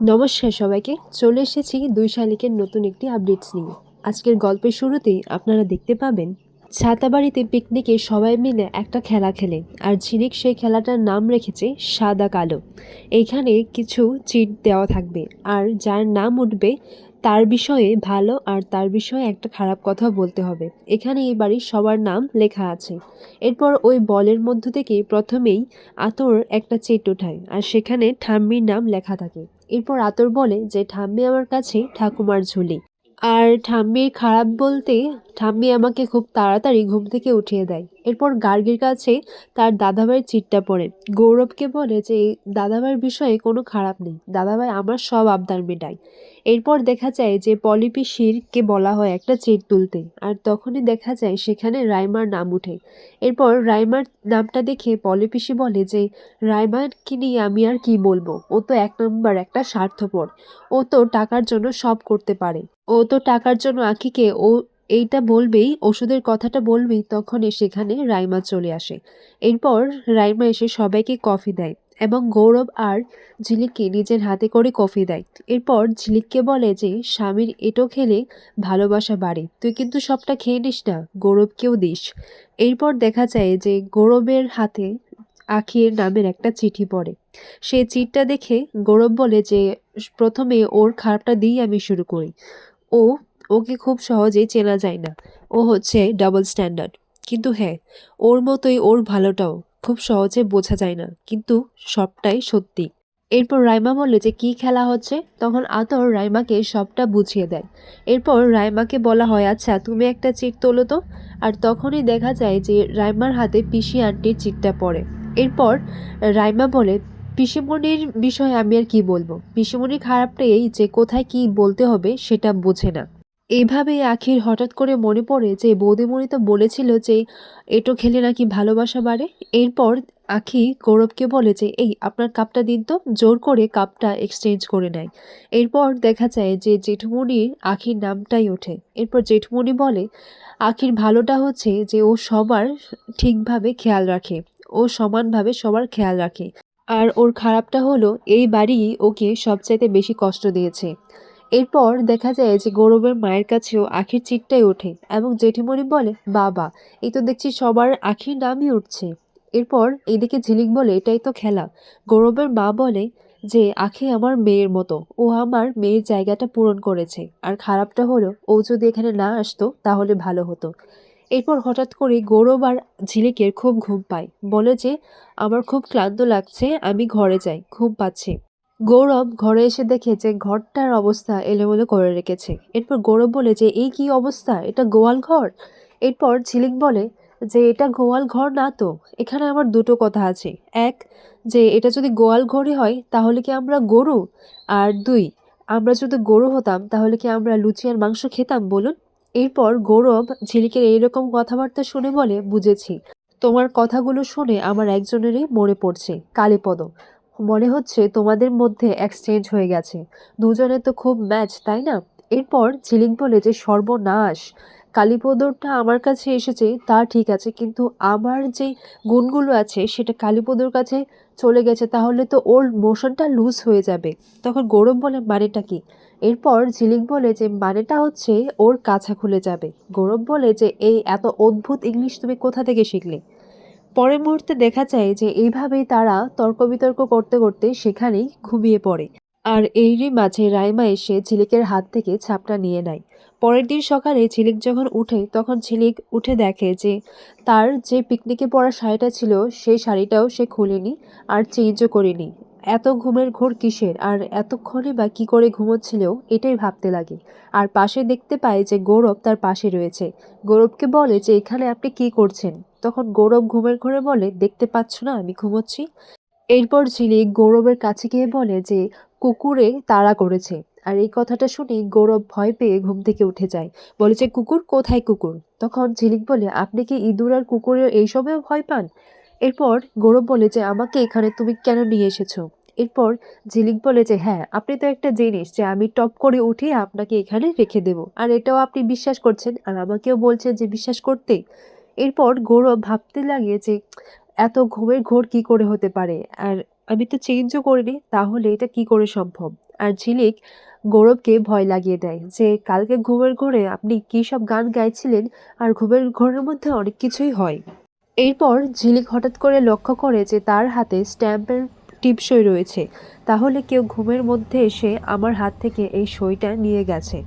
নমস্কার সবাইকে। চলে এসেছি ২ শালিকের নতুন একটি আপডেটস নিয়ে। আজকের গল্পের শুরুতেই আপনারা দেখতে পাবেন ছাতাবাড়িতে পিকনিকে সবাই মিলে একটা খেলা খেলে, আর ঝিলিক সেই খেলাটার নাম রেখেছে সাদা কালো। এইখানে কিছু চিট দেওয়া থাকবে, আর যার নাম উঠবে তার বিষয়ে ভালো আর তার বিষয়ে একটা খারাপ কথা বলতে হবে। এখানে এই বাড়ির সবার নাম লেখা আছে। এরপর ওই বলের মধ্য থেকে প্রথমেই আতর একটা চিট ওঠায়, আর সেখানে ঠাম্মির নাম লেখা থাকে। এরপর আতর বলে যে ঠাম্মি আমার কাছে ঠাকুমার ঝুলি। আর ঠাম্মির খারাপ বলতে ঠাম্মি আমাকে খুব তাড়াতাড়ি ঘুম থেকে উঠিয়ে দেয়। এরপর গার্গীর কাছে তার দাদাভাইয়ের চিটটা পড়ে। গৌরবকে বলে যে দাদাভাইয়ের বিষয়ে কোনো খারাপ নেই, দাদাভাই আমার সব আবদার মেটায়। এরপর দেখা যায় যে পলি পিসিরকে বলা হয় একটা চিট তুলতে, আর তখনই দেখা যায় সেখানে রাইমার নাম উঠে। এরপর রাইমার নামটা দেখে পলি পিসি বলে যে রাইমাকে নিয়ে আমি আর কি বলবো, ও তো এক নম্বর একটা স্বার্থপর, ও তো টাকার জন্য সব করতে পারে। ও তো টাকার জন্য আঁখিকে এইটা বলবেই, ওষুধের কথাটা বলবেই, তখনই সেখানে রাইমা চলে আসে। এরপর রাইমা এসে সবাইকে কফি দেয় এবং গৌরব আর ঝিলিককে নিজের হাতে করে কফি দেয়। এরপর ঝিলিককে বলে যে স্বামীর এঁটো খেলে ভালোবাসা বাড়ে, তুই কিন্তু সবটা খেয়ে নিস না, গৌরবকেও দিস। এরপর দেখা যায় যে গৌরবের হাতে আখির নামের একটা চিঠি পড়ে। সেই চিঠিটা দেখে গৌরব বলে যে প্রথমে ওর খারাপটা দিয়েই আমি শুরু করি। ও ওকে খুব সহজেই চেনা যায় না, ও হচ্ছে ডাবল স্ট্যান্ডার্ড। কিন্তু হ্যাঁ, ওর মতোই ওর ভালোটাও খুব সহজে বোঝা যায় না, কিন্তু সবটাই সত্যি। এরপর রাইমা বলে যে কি খেলা হচ্ছে, তখন আতর রাইমাকে সবটা বুঝিয়ে দেয়। এরপর রাইমাকে বলা হয় আচ্ছা তুমি একটা চিট তোলো তো। আর তখনই দেখা যায় যে রাইমার হাতে পিসি আন্টির চিটটা পড়ে। এরপর রাইমা বলে পিসিমণির বিষয়ে আমি আর কি বলবো, পিসিমণির খারাপটা এই যে কোথায় কি বলতে হবে সেটা বোঝে না। এইভাবেই আখির হঠাৎ করে মনে পড়ে যে বৌদিমণি তো বলেছিল যে এঁটো খেলে নাকি ভালোবাসা বাড়ে। এরপর আখি গৌরবকে বলে যে এই আপনার কাপটা দিন তো, জোর করে কাপটা এক্সচেঞ্জ করে নেয়। এরপর দেখা যায় যে জেঠুমনির আখির নামটাই ওঠে। এরপর জেঠুমনি বলে আখির ভালোটা হচ্ছে যে ও সবার ঠিকভাবে খেয়াল রাখে, ও সমানভাবে সবার খেয়াল রাখে। আর ওর খারাপটা হলো এই বাড়ি ওকে সবচাইতে বেশি কষ্ট দিয়েছে। এরপর দেখা যায় যে গৌরবের মায়ের কাছেও আখির চিটটাই ওঠে এবং জেঠিমণি বলে বাবা, এই তো দেখছি সবার আখির নামই উঠছে। এরপর এইদিকে ঝিলিক বলে এটাই তো খেলা। গৌরবের মা বলে যে আখি আমার মেয়ের মতো, ও আমার মেয়ের জায়গাটা পূরণ করেছে, আর খারাপটা হলো ও যদি এখানে না আসতো তাহলে ভালো হতো। এরপর হঠাৎ করে গৌরব আর ঝিলিকের খুব ঘুম পায়, বলে যে আমার খুব ক্লান্ত লাগছে, আমি ঘরে যাই, ঘুম পাচ্ছে। গৌরব ঘরে এসে দেখে যে ঘরটার অবস্থা এলোমেলো করে রেখেছে। এরপর গৌরব বলে যে এই কি অবস্থা, এটা গোয়াল ঘর। এরপর ঝিলিক বলে যে এটা গোয়াল ঘর না তো, এখানে আমার দুটো কথা আছে। এক, যে এটা যদি গোয়াল ঘরই হয় তাহলে কি আমরা গরু? আর দুই, আমরা যদি গরু হতাম তাহলে কি আমরা লুচি আর মাংস খেতাম বলুন? এরপর গৌরব ঝিলিকের এইরকম কথাবার্তা শুনে বলে বুঝেছি, তোমার কথাগুলো শুনে আমার একজনেরই মনে পড়ছে, কালীপদ। মনে হচ্ছে তোমাদের মধ্যে এক্সচেঞ্জ হয়ে গেছে, দুজনে তো খুব ম্যাচ তাই না? এরপর ঝিলিক বলে যে সর্বনাশ, কালীপদরটা আমার কাছে এসেছে তা ঠিক আছে, কিন্তু আমার যে গুণগুলো আছে সেটা কালীপদর কাছে চলে গেছে, তাহলে তো ওর মোশনটা লুজ হয়ে যাবে। তখন গৌরব বলে মানেটা কি? এরপর ঝিলিক বলে যে মানেটা হচ্ছে ওর কাছা খুলে যাবে। গৌরব বলে যে এই এত অদ্ভুত ইংলিশ তুমি কোথা থেকে শিখলে? পরের মুহূর্তে দেখা যায় যে এইভাবেই তারা তর্ক বিতর্ক করতে করতে সেখানেই ঘুমিয়ে পড়ে। আর এরই মাঝে রাইমা এসে ঝিলিকের হাত থেকে ছাপটা নিয়ে নেয়। পরের দিন সকালে ঝিলিক যখন উঠে তখন ঝিলিক উঠে দেখে যে তার যে পিকনিকে পরা শাড়িটা ছিল সেই শাড়িটাও সে খুলেনি, আর চেঞ্জও করেনি। এত ঘুমের ঘোর কিসের, আর এতক্ষণে বা কি করে ঘুমোচ্ছিল এটাই ভাবতে লাগে। আর পাশে দেখতে পায় যে গৌরব তার পাশে রয়েছে। গৌরবকে বলে যে এখানে আপনি কি করছেন? তখন গৌরব ঘুমের ঘোরে বলে দেখতে পাচ্ছ না আমি ঘুমোচ্ছি। এরপর ঝিলিক গৌরবের কাছে গিয়ে বলে যে কুকুরে তাড়া করেছে। আর এই কথাটা শুনে গৌরব ভয় পেয়ে ঘুম থেকে উঠে যায়, বলে যে কুকুর কোথায় কুকুর? তখন ঝিলিক বলে আপনি কি ইঁদুর আর কুকুরের এইসবেও ভয় পান? এরপর গৌরব বলে যে আমাকে এখানে তুমি কেন নিয়ে এসেছো? এরপর ঝিলিক বলে যে হ্যাঁ, আপনি তো একটা জিনিস যে আমি টপ করে উঠিয়ে আপনাকে এখানে রেখে দেব, আর এটাও আপনি বিশ্বাস করছেন আর আমাকেও বলছেন যে বিশ্বাস করতে। এরপর গৌরব ভাবতে লাগে যে এত ঘুমের ঘোর কি করে হতে পারে, আর আমি তো চেঞ্জও করিনি, তাহলে এটা কি করে সম্ভব? আর ঝিলিক গৌরবকে ভয় লাগিয়ে দেয় যে কালকে ঘুমের ঘোরে আপনি কী সব গান গাইছিলেন, আর ঘুমের ঘোরের মধ্যে অনেক কিছুই হয়। এরপর ঝিলিক হঠাৎ করে লক্ষ্য করে যে তার হাতে স্ট্যাম্পের টিপসই রয়েছে। তাহলে কেউ ঘুমের মধ্যে এসে আমার হাত থেকে এই সইটা নিয়ে গেছে।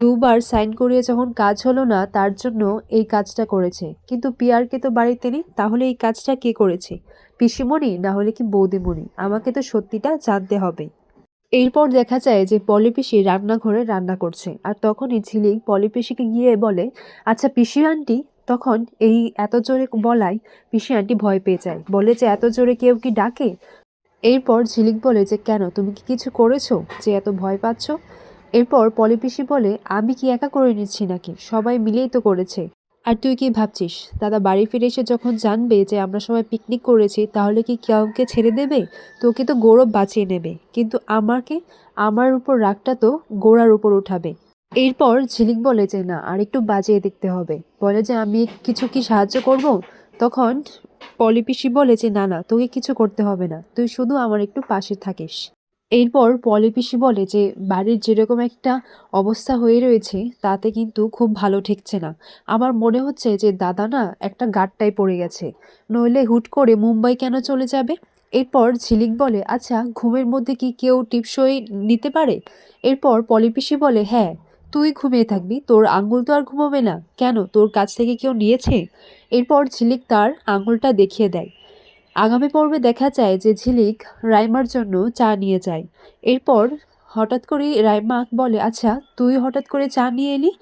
দুবার সাইন করিয়ে যখন কাজ হলো না তার জন্য এই কাজটা করেছে। কিন্তু পিয়ারকে তো বাড়িতে নেই, তাহলে এই কাজটা কে করেছে? পিসিমণি না হলে কি বৌদিমণি? আমাকে তো সত্যিটা জানতে হবে। এরপর দেখা যায় যে পলি পিসি রান্নাঘরে রান্না করছে, আর তখনই ঝিলিক পলি পিসিকে গিয়ে বলে, আচ্ছা পিসি আন্টি। তখন এই এত জোরে বলায় পিসি আন্টি ভয় পেয়ে যায়, বলে যে এত জোরে কেউ কি ডাকে? এরপর ঝিলিক বলে যে কেন, তুমি কি কিছু করেছো যে এত ভয় পাচ্ছ? এরপর পলি পিসি বলে, আমি কি একা করে নিচ্ছি নাকি, সবাই মিলেই তো করেছে। আর তুই কি ভাবছিস দাদা বাড়ি ফিরে এসে যখন জানবে যে আমরা সবাই পিকনিক করেছি তাহলে কি কাউকে ছেড়ে দেবে? তোকে তো গৌরব বাঁচিয়ে নেবে, কিন্তু আমার উপর রাগটা তো গোড়ার উপর উঠাবে। এরপর ঝিলিক বলে যে না, আর একটু বাজিয়ে দেখতে হবে। বলে যে আমি কিছু কি সাহায্য করব? তখন পলি পিসি বলে যে না না, তোকে কিছু করতে হবে না, তুই শুধু আমার একটু পাশে থাকিস। এরপর পলি পিসি বলে যে বাড়ির যেরকম একটা অবস্থা হয়ে রয়েছে তাতে কিন্তু খুব ভালো ঠেকছে না। আমার মনে হচ্ছে যে দাদা না একটা গাঁটটায় পড়ে গেছে, নইলে হুট করে মুম্বাই কেন চলে যাবে? এরপর ঝিলিক বলে, আচ্ছা ঘুমের মধ্যে কি কেউ টিপসই নিতে পারে? এরপর পলি পিসি বলে, হ্যাঁ, তুই ঘুমিয়ে থাকবি, তোর আঙ্গুল তো আর ঘুমাবে না কেন, তোর কাছ থেকে কেউ নিয়েছে? এরপর ঝিলিক তার আঙ্গুলটা দেখিয়ে দেয়। আগামী পর্বে দেখা যায় যে ঝিলিক রাইমার জন্য চা নিয়ে যায়। এরপর হঠাৎ করে রাইমা বলে, আচ্ছা তুই হঠাৎ করে চা নিয়ে এলি?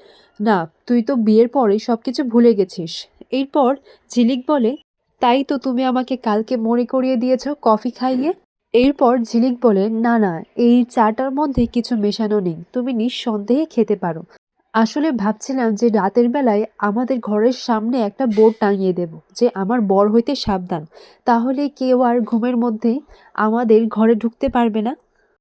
না, তুই তো বিয়ের পরে সবকিছু ভুলে গেছিস। এরপর ঝিলিক বলে, তাই তো তুমি আমাকে কালকে মনে করিয়ে দিয়েছো কফি খাইয়ে। এরপর ঝিলিক বলে, না না, এই চাটার মধ্যে কিছু মেশানো নেই, তুমি নিঃসন্দেহে খেতে পারো। আসলে ভাবছিলাম যে রাতের বেলায় আমাদের ঘরের সামনে একটা বোর্ড টাঙিয়ে দেব যে আমার বর হইতে সাবধান, তাহলে কেউ আর ঘুমের মধ্যে আমাদের ঘরে ঢুকতে পারবে না।